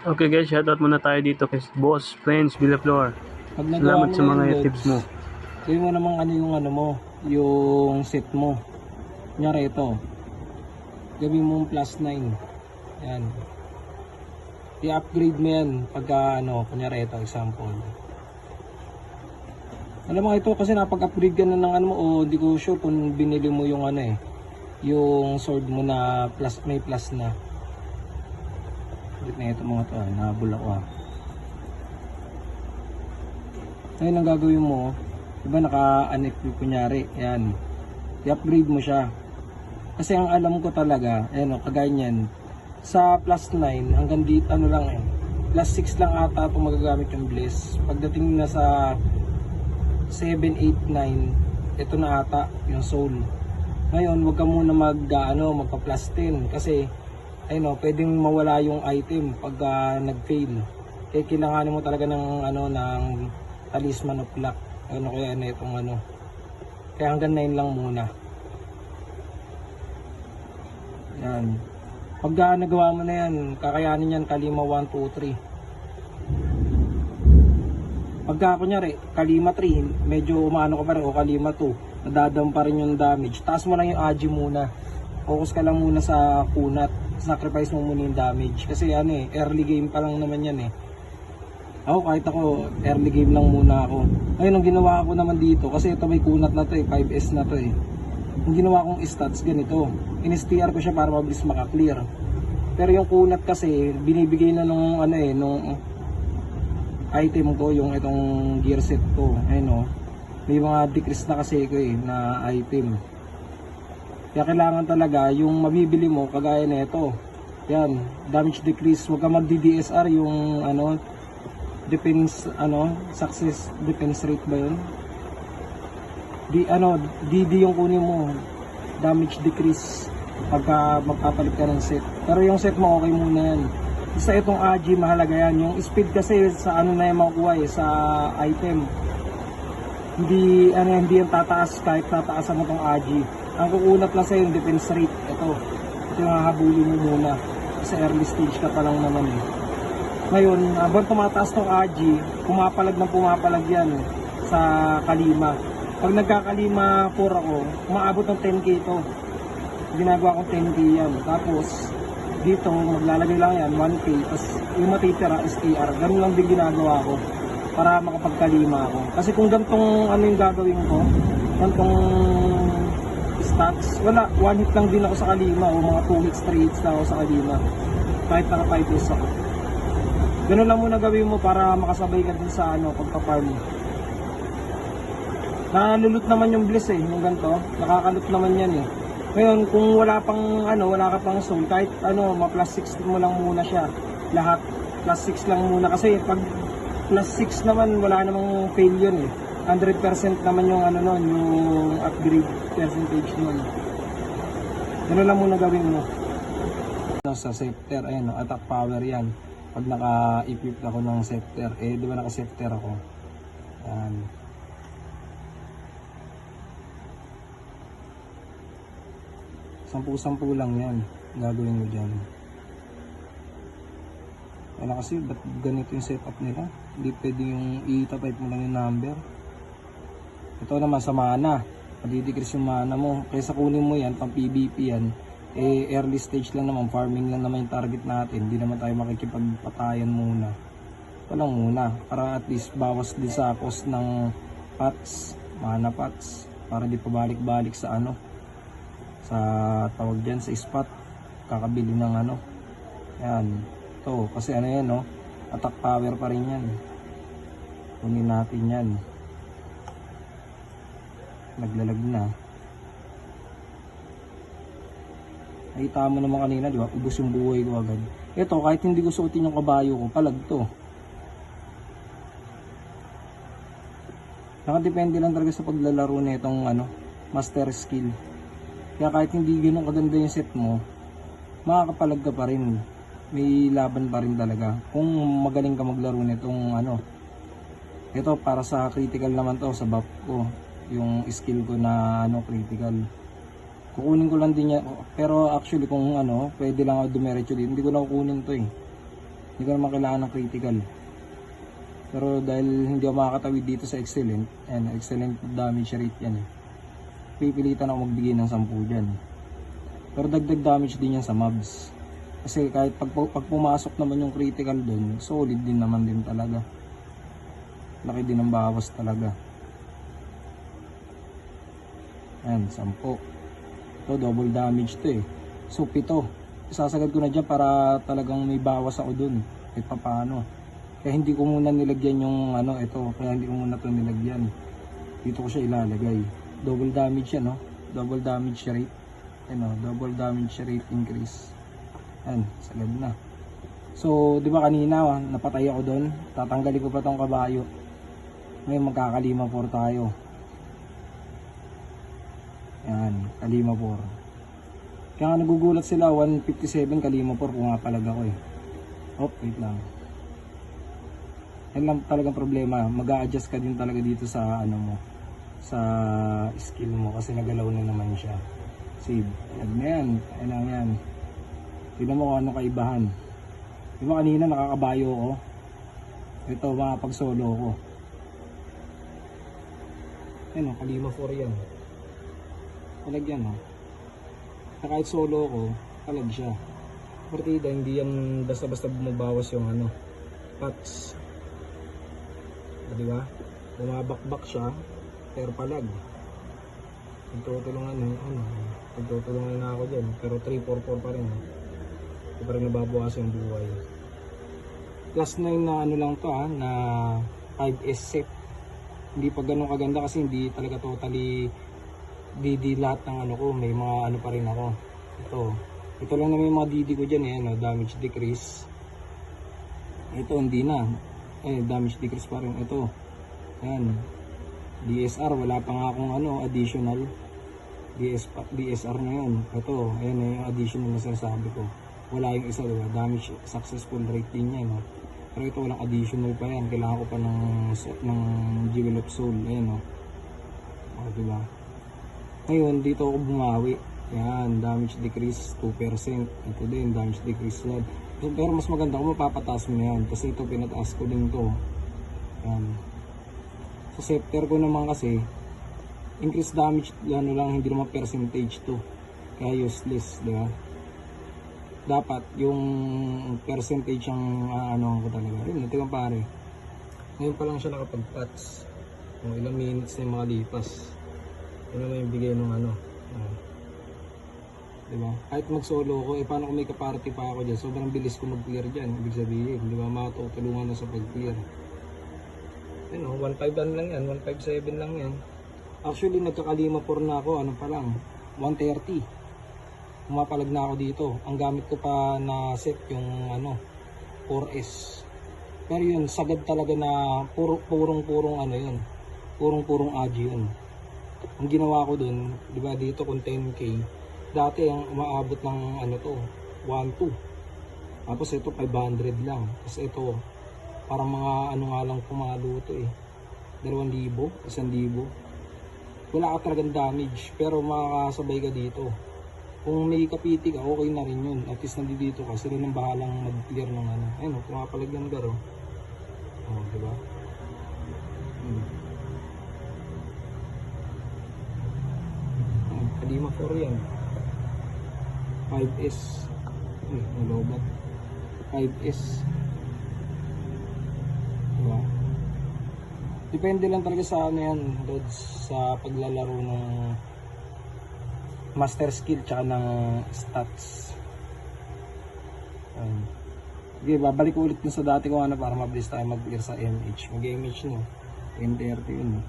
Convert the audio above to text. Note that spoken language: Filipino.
Okay guys, shoutout muna tayo dito kay Boss Friends Villaflor. Pag nagawa Salamat mo sa na mga yung tips loads, mo. gawin mo namang ano yung ano mo, yung set mo. Kunyari ito, gawin mo plus 9. Yan. I-upgrade mo yan pagka ano, kunyari ito, example. Alam mo ito kasi napag-upgrade ka na ng ano mo, o di ko sure kung binili mo yung ano yung sword mo na plus, may plus na. Ulit na ito mga to, nahabol ako . Ngayon ang gagawin mo, diba naka-unequip kunyari, yan. I-upgrade mo siya. Kasi ang alam ko talaga, ayan o, kagaya niyan, sa plus 9, hanggang dito, ano lang plus 6 lang ata itong magagamit yung bliss. Pagdating na sa 7, 8, 9, ito na ata yung soul. Ngayon, wag ka muna magpa plus 10 kasi ayun o, pwedeng mawala yung item pag nag-fail. Kaya kailangan mo talaga ng ng talisman of luck. Ano kaya na itong ano. Kaya hanggang 9 lang muna. Yan. Pag nagawa mo na yan, kakayanin yan kalima 1, 2, 3. Pagka kunyari, kalima 3, medyo umaano ka pa rin, o kalima 2, nadadam pa rin yung damage. Taas mo lang yung agi muna. Focus ka lang muna sa kunat. Sacrifice mo muna yung damage. Kasi early game pa lang naman yan . Kahit ako, early game lang muna ako. Ngayon, ang ginawa ko naman dito, kasi ito may kunat na to 5S na to . Yung ginawa kong stats ganito. In-STR ko siya para mabilis maka-clear. Pero yung kunat kasi, binibigay na nung nung item ko, yung itong gear set ko. Ayun may mga decrease na kasi ko na item. Kaya kailangan talaga yung mabibili mo kagaya nito. Yan, damage decrease. Huwag ka mag-DDSR yung defense success defense rate ba 'yun? DD yung kunin mo. Damage decrease pagka magpapalit ka ng set. Pero yung set mo okay muna yan. Isa itong AG mahalaga yan. Yung speed kasi sa na yung makukuha sa item. Hindi yung tataas kahit tataasan mo tong AG. Ang kukunat lang sa yung defense rate. Ito yung hahabulin mo muna. Sa early stage ka pa lang naman . Ngayon, habang tumataas tong AG, pumapalag yan sa kalima. Pag nagkakalima 4 ako, umaabot ng 10k ito. Ginagawa kong 10k yan. Tapos, dito, maglalagay lang yan, 1k. Tapos, yung matitira, STR. Ganun lang din ginagawa ko para makapagkalima ako. Kasi kung gantong yung gagawin ko, gantong stats, wala, 1 hit lang din ako sa kalima o mga 2 hits, 3 hits lang ako sa kalima kahit naka 5 hits ako. Ganun lang muna gawin mo para makasabay ka din sa pagpa-farm. Nalulot naman yung bliss yung ganito, nakakalut naman yan Ngayon kung wala ka pang soul, kahit ma-plus 6 mo lang muna siya lahat, plus 6 lang muna kasi pag plus 6 naman wala namang fail yun 100% naman yung yung upgrade percentage nun. Ganun lang muna gawin mo. Sa scepter, attack power yan. Pag naka-equip ako ng scepter, di ba naka-scepter ako? Yan. Sampu-sampu lang yan. Gagawin mo dyan. Kasi, ba't ganito yung setup nila? Hindi pwede yung i-type mo lang yung number. Ito naman sa mana, madidecrease yung mana mo. Kaysa kunin mo yan, pang PVP yan, early stage lang naman, farming lang naman yung target natin. Hindi naman tayo makikipagpatayan muna. Ito lang muna, para at least bawas din sa cost ng pots, mana pots, para di pabalik-balik sa sa tawag dyan, sa spot, kakabili ng yan. Ito, kasi yan attack power pa rin yan. Kunin natin yan. Naglalag na. Nakita mo naman kanina, di ba? Ubos yung buhay ko agad. Ito, kahit hindi ko suotin yung kabayo ko, palag to. Nakadepende lang talaga sa paglalaro na itong master skill. Kaya kahit hindi ganun kaganda yung set mo, makakapalag ka pa rin. May laban pa rin talaga. Kung magaling ka maglaro nitong ito para sa critical naman to, sa buff ko. Yung skill ko na critical. Kukunin ko lang din yan. Pero actually kung pwede lang ako dumiretso dito, hindi ko na kukunin to Hindi ko naman kailangan ng critical. Pero dahil hindi ako makakatawid dito sa excellent, ayan, excellent damage rate yan eh. Pipilitan ako magbigay ng 10 dyan. Pero dagdag damage din yan sa mobs. Kasi kahit pag pumasok naman yung critical doon, solid din naman din talaga. Laki din ang bawas talaga. Ayan, 10. Ito, double damage to eh. So, 7. Isasagad ko na dyan para talagang may bawas ako doon. Kahit pa paano. Kaya hindi ko muna nilagyan yung ano, ito. Kaya hindi ko muna ito nilagyan. Dito ko siya ilalagay. Double damage yan, no? Double damage rate. Ano, double damage rate increase. Ayan, sagad na. So, di ba kanina, napatay ako doon. Tatanggalin ko pa tong kabayo. Ngayon, magkakalima 4 tayo. Ayan, kalima 4. Kaya nga nagugulat sila, 157 kalima 4. Pumapalag ako eh. Oh, wait lang. Yan lang talagang problema. Mag-a-adjust ka din talaga dito sa ano mo, sa skill mo kasi nagalaw na naman siya. Save. Yan na yan. Yan lang yan. Tignan mo kung ano kaibahan. Di ba kanina nakakabayo ko? Ito makapag solo ko. Yan o, kalima 4 yan. Talag yan o. Kahit solo ko, talag siya. Partida, hindi yan basta-basta bumabawas yung ano, patch. Di ba? Bumabakbak siya, pero palag. Pagtutulungan na ako dyan. Pero 344 pa rin. Hindi pa rin nababawas yung buhay. Plus 9 na ano lang to na 5S set. Hindi pa ganun kaganda kasi hindi talaga totally DD lahat ng ano ko. May mga ano pa rin ako. Ito lang naman yung mga DD ko dyan no? Damage decrease. Ito hindi na. Damage decrease pa rin. Ito. Ayan. DSR. Wala pa nga akong ano, additional. DSR na yun. Ito. Ayan na yung additional na sinasabi ko. Wala yung isa, diba? Damage successful rate din yan. No? Pero ito walang additional pa yan. Kailangan ko pa ng Jewel of Soul. Ayan o. Diba? Ngayon, dito ako bumawi. Yan, damage decrease 2%. Ito din, damage decrease yan. Pero mas maganda kung mapapataas mo yan. Kasi ito, pinataas ko din to. Yan. Sa scepter ko naman kasi, increase damage, ano lang, hindi naman percentage to. Kaya useless, di ba? Dapat, yung percentage ang ano ko talaga. Rin, ito yung pare. Ngayon pa lang siya nakapag-patch. Ilang minutes na yung mga lipas. Ano naman yung bigay ng ano. Diba? Kahit mag-solo ko, paano kung may kaparty pa ako dyan, sobrang bilis ko mag-clear dyan. Ibig sabihin, diba? Matutulungan na sa pag-clear. Ano, 1.5 lang yan, 1.57 lang yan. Actually, nagkakalima 4 na ako, ano pa lang, 130. Pumapalag na ako dito. Ang gamit ko pa na set yung ano, 4S. Pero yun, sagad talaga na purong-purong ano yun. Purong-purong agi yun. Ang ginawa ko dun, di ba dito kung 10k, dati ang umaabot ng ano to, 1.2. Tapos ito 500 lang. Tapos ito, parang mga ano nga lang pumalo to eh. 2,000, 1,000. Wala ka talagang damage, pero makakasabay ka dito. Kung may kapiti ka, okay na rin yun. At least nandito ka, sila nang bahalang mag-clear ng ano. Ayun, pumapalag yan garo. Oh, diba? Kalima 4 yan. 5S. Nalobat. 5S. Diba? Depende lang talaga sa ano yan, Lods, sa paglalaro ng master skill tsaka ng stats. Okay, babalik ko ulit dun sa dati ko ano para mabilis tayo mag-clear sa MH. Mag-MH no. 10:30 yun.